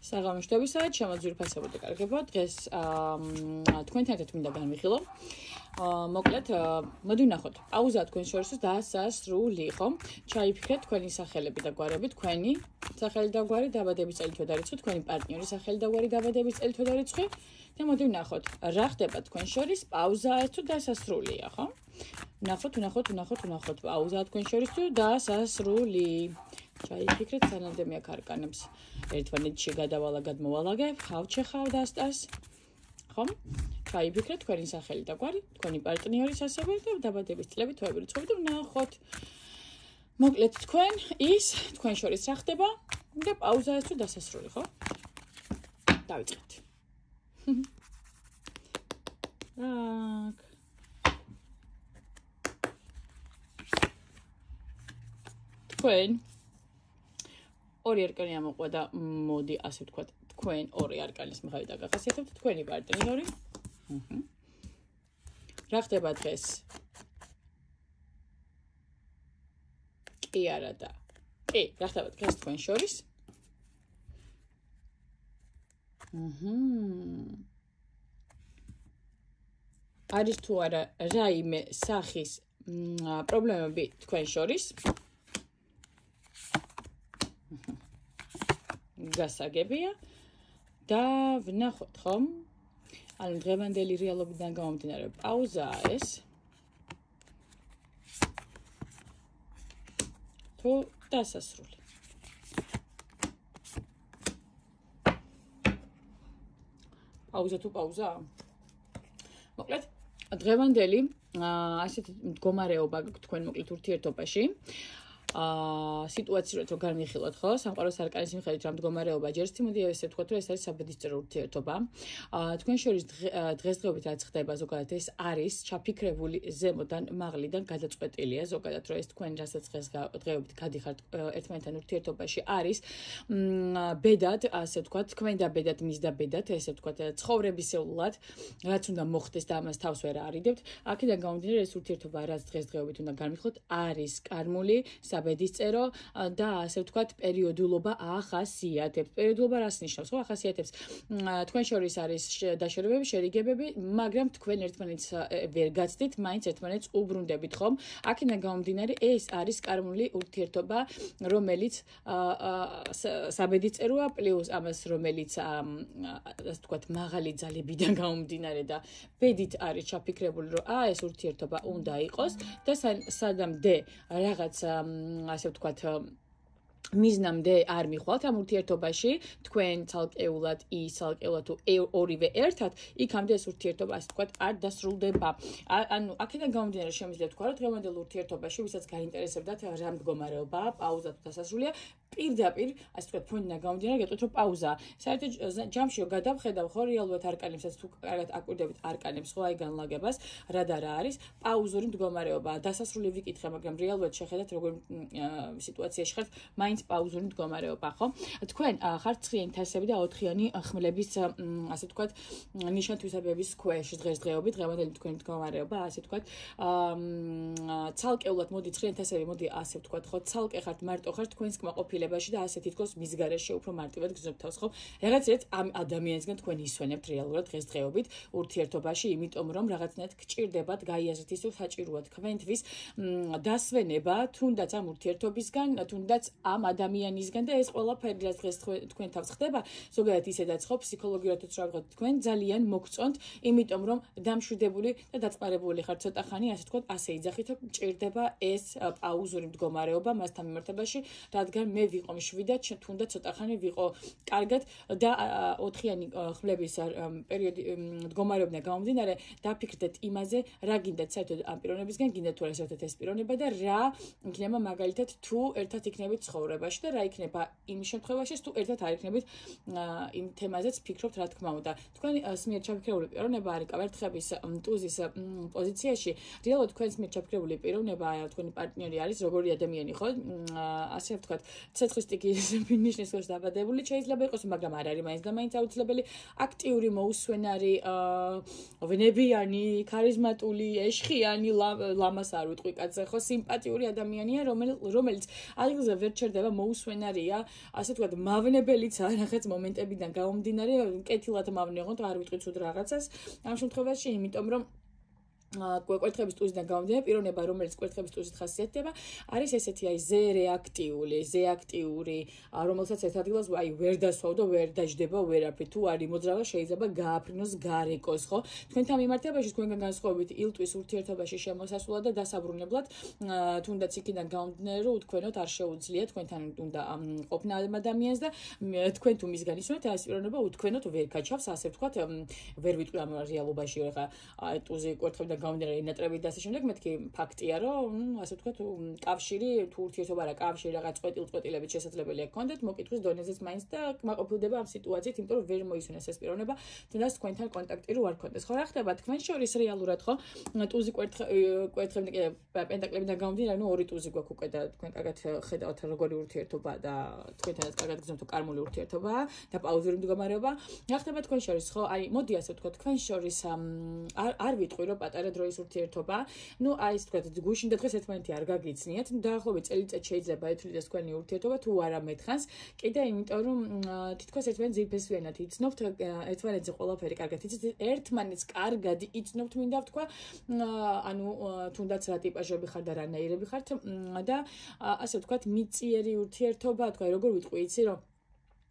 საღამოშტებისა, შემოძვირფასებოდი კარგებო. დღეს თქვენთან ერთად მინდა განვიხილო. მოკლედ, მოდი ვნახოთ. პაუზა თქვენ შორის დასასრული, ხო? ჩაიფიქრეთ თქვენი სახელები და გვარები, თქვენი სახელი და გვარი, დაბადების წელი თუ და რიცხვი, თქვენი პარტნიორის სახელი და გვარი, დაბადების წელი თუ და რიცხვი. და მოდი ვნახოთ, რა ხდება თქვენ შორის პაუზა ეს თუ დასასრულია, ხო? ვნახოთ, პაუზა თქვენ შორის თუ დასასრული. ჩაიფიქრეთ სანამდე აქ არკანებს ერთმანეთში გადმოვალაგებ, ხავ დასტას. ხო? ჩაიფიქრეთ თქვენი სახელი და გვარი, თქვენი პარტნიორის ასევე და დაბადების წლები, თვეები, რიცხვები და ვნახოთ. მოკლედ თქვენ შორის რა ხდება და პაუზა ეს თუ დასასრული, ხო? დავიწყეთ. აქ თქვენ ორი არკანი ამოყვა და მოდი ასე ვთქვათ, თქვენ ორი არკანის მიხედვით დაგახასიათებთ თქვენი პარტნიორი. რა ხდება დღეს? კი არა და კი, რა ხდება დღეს თქვენ შორის? არის თუ არა რაიმე სახის პრობლემები თქვენ შორის? გასაგებია და ვნახოთ, ხომ? ანუ დღევანდელი რეალობიდან გამომდინარე პაუზა ეს თუ დასასრული. პაუზა თუ პაუზა? მოკლედ, დღევანდელი ასეთი მდგომარეობა გაქვთ თქვენ მოკლედ ურთიერთობაში. სიტუაციურად რო განვიხილოთ, ხო? სამყაროს არკანის მიხედვით რა მდგომარეობა ჯერს მოდი ესე ვთქვათ, რომ ეს არის საბედისწერო ურთიერთობა. თქვენ შორის დღესდღეობით რაც ხდება, ზოგადად ეს არის ჩაფიქრებული ზემოდან, მაღლიდან გადაწყვეტილია, ზოგადად რომ ეს თქვენ რასაც დღესდღეობით გადიხართ ერთმანეთთან ურთიერთობაში არის ბედად, ასე ვთქვათ, თქვენ და ბედად, მის და ბედად, ესე ვთქვათ, ცხოვრებისეულად, რაც უნდა მოხდეს და ამას თავს ვერ არიდებთ. აქედან გამომდინარე ეს ურთიერთობა რაც დღესდღეობით უნდა განვიხილოთ, არის კარმული საბედისწერო და ასე ვთქვათ პერიოდულობა ახასიათებს. პერიოდულობა რას ნიშნავს? ხო, ახასიათებს თქვენ შორის არის დაშორებები, შერიგებები, მაგრამ თქვენ ერთმანეთს ვერ გაცდით, მაინც ერთმანეთს უბრუნდებით, ხომ? აქედან გამომდინარე ეს არის კარმული ურთიერთობა, რომელიც საბედისწეროა პლუს ამას რომელიც ასე ვთქვათ მაღალი ძალებიდან გამომდინარე და ბედით არის ჩაფიქრებული, რომ ეს ურთიერთობა უნდა იყოს და სადამდე რაღაც ასე ვთქვათ მიზნამდე არ მიხვალთ ამ ურთიერთობაში, თქვენ ცალკეულად ის ცალკეულად თუ ორივე ერთად, იქამდე ეს ურთიერთობა ასე ვთქვათ არ დასრულდება. ანუ აქედან გამომდინარე შემიძლია ვთქვა, რომ დღევანდელ ურთიერთობაში, ვისაც გაინტერესებდათ რა მდგომარეობაა, პაუზა თუ დასასრულია, პირდაპირ, ასე ვთქვათ, ფონიდან გამომდინარე, გეტყვით, რომ პაუზაა. საერთოდ ჯამში რომ გადავხედავ, ხო, რეალურად არკანებსაც თუ კარგად აკვირდებით არკანებს, ხო, აი განლაგებას, რა და რა არის, პაუზური მდგომარეობაა. დასასრული ვიკითხე, მაგრამ რეალურად შეხედათ, როგორ სიტუაციაში ხართ, მაინც პაუზური მდგომარეობა, ხო? თქვენ ხართ ცხრიანი თასები და 4-იანი ხმლების, ასე ვთქვათ, ნიშან-თვისებების ქვეშ დღესდღეობით, დღევანდელი თქვენი მდგომარეობა, ასე ვთქვათ, ცალკეულად მოდი ცხრიანი თასები, მოდი ასე ვთქვათ, ხო, ცალკე ხართ, მარტო ხართ თქვენს კმაყოფილებაში და ასე თითქოს მის გარეშე უფრო მარტივად გრძნობთ თავს, ხო? რაღაცეთ ამ ადამიანისგან თქვენ ისვენებთ რეალურად დღესდღეობით ურთიერთობაში, იმიტომ რომ რაღაცნაირად გჭირდებათ, გაიაზრეთ ის თუ საჭიროა თქვენთვის დასვენება, თუნდაც ამ ურთიერთობისგან, თუნდაც ამ ადამიანისგან და ეს ყველაფერი რაც დღეს თქვენ თავს ხდება, ზოგადად ისედაც ხო ფსიქოლოგიათაც რა ვიღოთ თქვენ ძალიან მოგწონთ, იმიტომ რომ დამშვიდებული და დაწყარებული ხართ ცოტა ხანი, ასე ვთქვათ, ასე იძახით, რომ გჭირდება ეს პაუზური მდგომარეობა მასთან მიმართებაში, რადგან მე ვიყო მშვიდად, თუნდაც ცოტა ხანი ვიყო კარგად და 4-იანი ხმლების პერიოდი მდგომარეობიდან გამომდინარე, დაფიქრდეთ იმაზე, რა გინდათ საერთოდ ამ პიროვნებისგან, გინდათ თუ არა საერთოდ ეს პიროვნება და რა იქნება მაგალითად თუ ერთად იქნებით ცხოვრებაში და რა იქნება იმ შემთხვევაში, თუ ერთად არ იქნებით იმ თემაზეც ფიქრობთ, რა თქმა უნდა. თქვენ სმიერ ჩაფიქრებული პიროვნება არის კავერთხების ტუზის პოზიციაში, რეალურად თქვენს მიერ ჩაფიქრებული პიროვნება, თქვენი პარტნიორი არის როგორი ადამიანი, ხო? ასე ვთქვათ, ცეცხლის სტიკის ნიშნის ქვეშ დაბადებული შეიძლება იყოს, მაგრამ არ არის მაინც და მაინც აუცილებელი აქტიური, მოუსვენარი, ვნებიანი, ქარიზმატული, ეშხიანი, ლამას არ ვიტყვი კაცზე, ხო, სიმპათიური ადამიანია, რომელიც ადგილზე ვერ ჩერდება, მოუსვენარია, ასე ვთქვათ, მავნებელიცაა რაღაც მომენტებიდან გამომდინარე, კეთილად მავნეღოთ, არ ვიტყვი ცუდ რაღაცას. ამ შემთხვევაში, იმიტომ რომ კვერთხების ტუზიდან გამომდინარე პიროვნება, რომელიც კვერთხების ტუზით ხასიათდება, არის ესეთი ზე აქტიური, რომელსაც ერთ ადგილას ვერ დასვავ და ვერ დაждდება ვერაფრით. თუ არ იმოძრავა, შეიძლება გააფრინოს, გარეკოს, ხო? თქვენთან მიმართებაში, თქვენგან განსხვავებით, ილტვის ურთიერთობაში შემოსასვლად და დასაბრუნებლად, თუნდაც იქიდან გამომდინარე, რომ უთქვენოთ არ შეუძლია თქვენთან უნდა ყოფნა ადამიანს და თქვენ თუ მისგან ისვენეთ, ეს პიროვნება უთქვენოთ ვერ გაჩავს, ასე ვთქვათ, ვერ ვიტყვი ამ რეალობაში, ხა ტუზი კვერთხებიდან გამომდინარე ინატრები და ასე შემდეგ, მეთქი ფაქტია, რომ ასე ვთქვათ, კავშირი თუ ურთიერთობა რა კავშირი რაღაც წვეტილებით შესაძლებელია გქონდეთ, მოკითხვის დონეზეც მაინც და კმაყოფილდება ამ სიტუაციით, იმიტომ რომ ვერ მოისვენეს ეს პიროვნება, თუნდაც თქვენთან კონტაქტი რო არ გქონდეს. ხო, რა ხდება თქვენ შორის რეალურად, ხო? ტუზი კვერთხებიდან პენტაკლებიდან გამომდინარე, ორი ტუზი გვაქვს უკვე და თქვენ კარგად ხედავთ როგორი ურთიერთობა და თქვენთანაც კარგად გრძნობთ კარმული ურთიერთობა და პაუზური მდგომარეობა. რა ხდება თქვენ შორის, ხო? აი, მოდი ასე ვთქვათ, თქვენ შორის არ ვიტყვი რომ პატარა დროის ურთიერთობა, აი ეს თქვათ გუშინ და დღეს ერთმანეთი არ გაგიცნიათ, დაახლოებით წელიწად შეიძლება ეთვლიდეს თქვენი ურთიერთობა თუ არა მეთხანს, კიდე იმიტომ რომ თითქოს ერთმანეთს ძირფესვიანად იცნობთ, ერთმანეთზე ყველაფერი კარგად იცით, ერთმანეთს კარგად იცნობთ, მინდა ვთქვა, ანუ თუნდაც რა ტიპაჟები ხარ და რა ნაირები ხართ და ასე ვთქვათ, მიწიერი ურთიერთობა, თქვა როგორ ვიტყვი, იცი რომ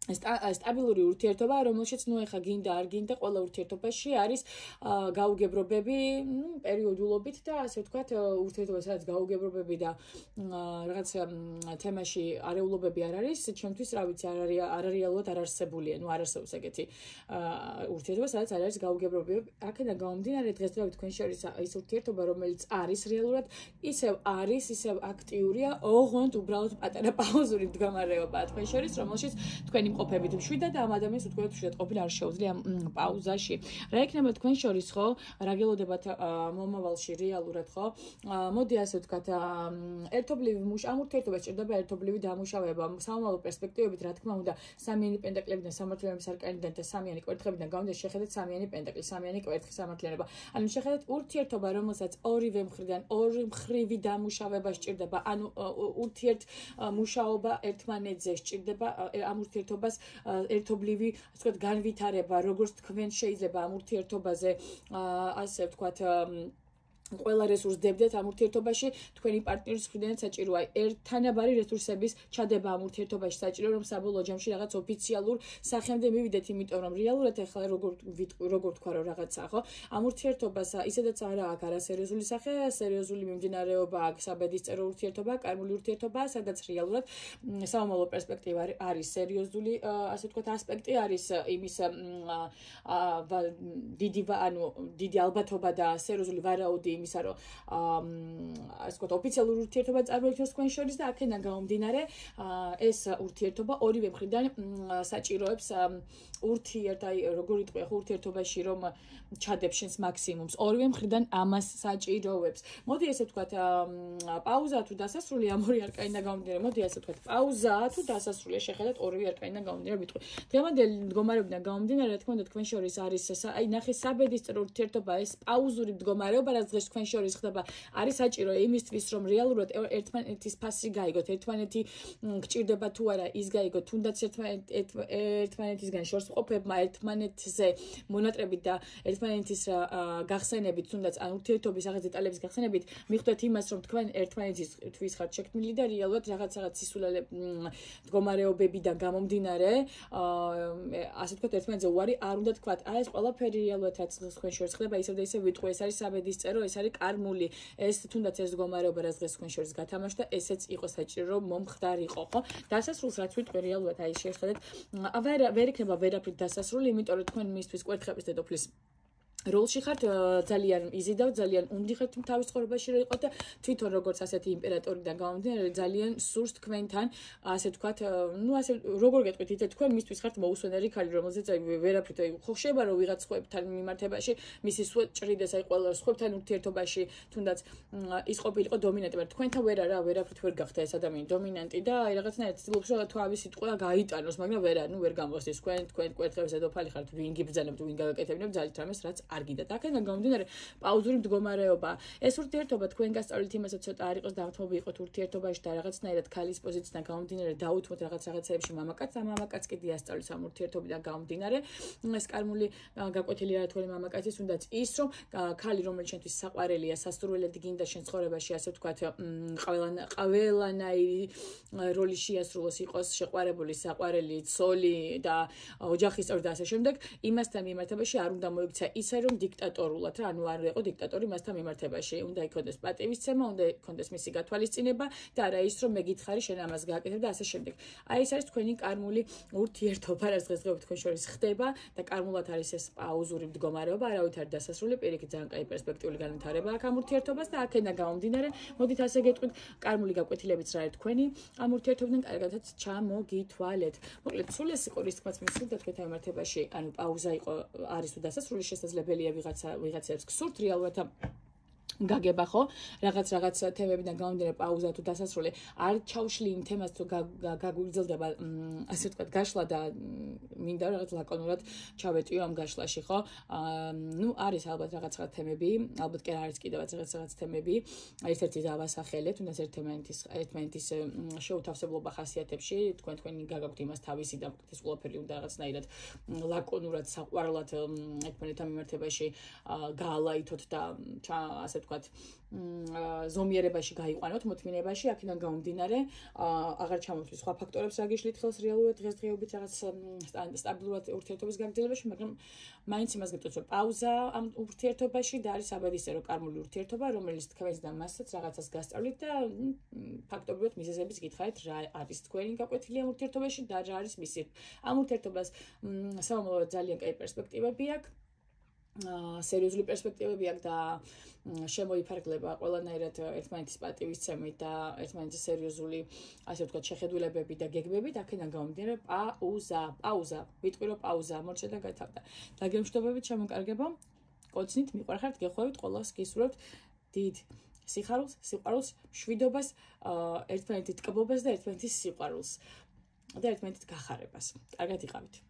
სტაბილური ურთიერთობა, რომელშიც ეხა გინდა არ გინდა, ყველა ურთიერთობაში არის გაუგებრობები, პერიოდულობით და ასე ვთქვათ, ურთიერთობა სადაც გაუგებრობები და რაღაც თემაში არეულობები არ არის, ჩემთვის რა ვიცი, არარეალურად არ არსებულია, არ არსებობს ეგეთი ურთიერთობა, სადაც არ არის გაუგებრობები. აქედან გამომდინარე, დღესდღეობით თქვენ შორის ის ურთიერთობა, რომელიც არის რეალურად, ისევ არის, ისევ აქტიურია, ოღონდ უბრალოდ პატარა პაუზური მდგომარეობაა თქვენ შორის, რომელშიც თქვენი ყოფებით მშვიდად და ამ ადამიანს უთქვათ მშვიდად ყოფილი არ შეუძლია პაუზაში. რა იქნება თქვენ შორის, ხო? რა გელოდებათ მომავალში რეალურად, ხო? მოდი ასე ვთქვათ, ერთობლივი ამ ურთიერთობას ჭირდება ერთობლივი დამუშავება, სამომავლო პერსპექტივებით, რა თქმა უნდა, სამიანი პენტაკლებიდან, სამართლიანობის არკანიდან და სამიანი კვერთხებიდან გამომდინარე, შეხედეთ სამიანი პენტაკლი, სამიანი კვერთხი, სამართლიანობა. ანუ შეხედეთ ურთიერთობა, რომელსაც ორივე მხრიდან ორი მხრივი დამუშავება სჭირდება, ანუ ურთიერთ მუშაობა ერთმანეთზე სჭირდება ამ ურთიერთობას ერთობლივი, ასე ვთქვათ, განვითარება, როგორც თქვენ შეიძლება ამ ურთიერთობაზე, ასე ვთქვათ, ყველა რესურს დებდეთ ამ ურთიერთობაში, თქვენი პარტნიორის მხრიდან საჭიროა ერთთანაბარი რესურსების ჩადება ამ ურთიერთობაში, საჭირო რომ საბოლოო ჯამში რაღაც ოფიციალურ სახემდე მივიდეთ, იმიტომ რომ რეალურად ახლა როგორ თქვა რომ რაღაცა, ხო? ამ ურთიერთობას ისედაც არა აქვს არასერიოზული სახე, სერიოზული მიმდინარეობა აქვს, საბედისწერო ურთიერთობა, კარმული ურთიერთობა, სადაც რეალურად სამომავლო პერსპექტივა არის სერიოზული, ასე ვთქვათ, ასპექტი არის იმის დიდი ალბათობა და სერიოზული ვარაუდი იმისა, რომ ასე ვთქვათ, ოფიციალური ურთიერთობა წარმოიქმნოს თქვენ შორის და აქედან გამომდინარე, ეს ურთიერთობა ორივე მხრიდან საჭიროებს როგორ იტყვი, ხო, ურთიერთობაში რომ ჩადებს შენს მაქსიმუმს, ორივე მხრიდან ამას საჭიროებს. მოდი ესე ვთქვათ, პაუზა თუ დასასრული ამ ორი არკანიდან გამომდინარე, მოდი ასე ვთქვათ, პაუზა თუ დასასრული, შეხედეთ ორივე არკანიდან გამომდინარე ვიტყვი. დღევანდელი მდგომარეობიდან გამომდინარე, რა თქმა უნდა, თქვენ შორის არის ნახე საბედისწერო ურთიერთობა, ეს პაუზური მდგომარეობა, რაც დღეს თქვენ შორის ხდება, არის საჭირო იმისთვის, რომ რეალურად ერთმანეთის ფასი გაიგოთ, ერთმანეთი გჭირდება თუ არა, ის გაიგოთ, თუნდაც ერთმანეთისგან შორს ყოფებმა, ერთმანეთზე მონატრებით და ერთმანეთის გახსენებით, თუნდაც ან ურთიერთობის რაღაც დეტალების გახსენებით, მიხვდეთ იმას, რომ თქვენ ერთმანეთის ხართ შექმნილი და რეალურად რაღაც სისულელე მდგომარეობებიდან გამომდინარე, ასე ვთქვათ, ერთმანეთზე უარი არ უნდა თქვათ. ეს ყველაფერი რეალურად რაც თქვენ შორის ხდება, ისევ და ისევ ვიტყვი, ეს არის საბედისწერო, ეს არის კარმული, ეს თუნდაც ეს მდგომარეობა, რაც დღეს თქვენ შორის გათამაშდა, ესეც იყო საჭირო, რომ მომხდარიყო, ხო? დასასრულს რაც ვიტყვი რეალურად, აი შეხედეთ, ვერ იქნება ვერაფრით დასასრული, იმიტომ რომ თქვენ მისთვის კვერთხების დედოფლის როლში ხართ ძალიან იზიდავ, ძალიან უნდიხართ თავის ცხოვრებაში რომ იყოთ და თვითონ როგორც ასეთი იმპერატორიდან გამომდინარე ძალიან სურს თქვენთან, ასე ვთქვათ, ну ასე როგორ გეტყვით, იცით თქვენ მისთვის ხართ მოусვენარი ქალი, რომელზეც აი ვერაფრით აი ხო ხდება რომ ვიღაც ხვებთან მიმართებაში, მისი ჭრიდეს აი ყველა ხვებთან ურთიერთობაში, თუნდაც ის ყოფილიყო დომინანტი, მაგრამ თქვენთან ვერაფრით ვერ გახდა ეს ადამიანი დომინანტი და აი რაღაცნაირად ცდილობს რომ თავის სიტყვა გაიტანოს, მაგრამ ვერ გამოსდის თქვენ კვერთხებზე დოფალი ხართ, ვინ გიბრძანებთ, ვინ გავეკეთებინებთ ძალით რამეს რაც არ გიდათ. აქედან გამომდინარე პაუზური მდგომარეობა. ეს ურთიერთობა თქვენ გასწავლით იმასაც ცოტა არ იყოს დავთმობი იყოთ ურთიერთობაში და რაღაცნაირად ქალის პოზიციიდან გამომდინარე დაუთმოთ რაღაცებში მამაკაცს, ამ მამაკაცს კიდე ასწავლით ამ ურთიერთობიდან გამომდინარე. ეს კარმული გაკვეთილი არათვალი მამაკაცის უნდაც ის რომ ქალი რომელიც შენთვის საყვარელია, სასურველად გინდა შენ ცხოვრებაში, ასე ვთქვათ, ყველანაირი როლი შეასრულოს, იყოს შეყვარებული, საყვარელი, ცოლი და ოჯახის წევრი და ასე შემდეგ, იმასთან მიმართებაში არ უნდა მოიქცა ისე რომ დიქტატორულად რა, ანუ არ იყო დიქტატორი მასთან მიმართებაში, უნდა იქონდეს პატივისცემა, უნდა იქონდეს მისი გათვალისწინება და არა ის რომ მე გითხარი შენ ამას გააკეთებ და ასე შემდეგ. აი ეს არის თქვენი კარმული ურთიერთობა, რაც დღესდღეობით თქვენ შორის ხდება და კარმულად არის ეს პაუზური მდგომარეობა, არავით არ დასასრული, პირიქით ძალიან კაი პერსპექტიული განვითარება აქვს ამ ურთიერთობას და აქედან გამომდინარე, მოდით ასე გეტყვით, კარმული გაკვეთილებიც რა არის თქვენი ამ ურთიერთობიდან კარგადაც ჩამოგითვალეთ. მოკლედ, სულ ეს იყო რის თქმაც მისულთა თქვენთან მიმართებაში, ანუ პაუზა იყო არის თუ დასასრული შესაძლებელია ვიღაცებს გსურთ რეალურად გაგება ხო რაღაც თემებიდან გამომდინარე პაუზა თუ დასასრული არ ჩავშლი იმ თემას თუ გაგვიგრძელდება ასე ვთქვათ გაშლა და მინდა რაღაც ლაკონურად ჩავეტიო ამ გაშლაში ხო ну არის ალბათ რაღაც თემები ალბათ კი არის კიდევაც რაღაც თემები ერთ-ერთი დავასახელეთ თუნდაც ერთმანეთის შეუთავსებლობა ხასიათებში თქვენი გაგაქვთ იმას თავისი და ეს ყველაფერი უნდა რაღაცნაირად ლაკონურად საყვარლად ერთმანეთთან მიმართებაში გაალაითოთ და ასე ვთქვათ ზომიერებაში გაიყვანოთ მოთმინებაში აქედან გამომდინარე აღარ ჩამოთვლით სხვა ფაქტორებს რა გიშლით ხელს რეალურად დღესდღეობით რაღაც სტაბილურად ურთიერთობის გაგრძელებაში მაგრამ მაინც იმას გეტყვით რომ პაუზა ამ ურთიერთობაში და არის აბედისწერო კარმული ურთიერთობა რომელიც თქვენთან მასაც რაღაცას გასწავლით და ფაქტობრივად მიზეზების გითხარით რა არის თქვენი გაკვეთილი ამ ურთიერთობაში და რა არის მისი ამ ურთიერთობას სამომავლოდ ძალიან კაი პერსპექტივები აქვს სერიოზული პერსპექტივები აქვს და შემოიფარგლება ყველანაირად ერთმანეთის პატივისცემით და ერთმანეთის სერიოზული ასე ვთქვათ შეხედულებები და გეგმებით აქედან გამომდინარე პაუზა ვიტყვი რომ პაუზა მორჩა და გათავდა დაგემშვიდობებით შემოკარგებო კოცნით მიყვარხართ გეხვევით ყველას გისურვებთ დიდ სიხარულს სიყვარულს მშვიდობას ერთმანეთის ტკბობას და ერთმანეთის სიყვარულს და ერთმანეთის გახარებას კარგად იყავით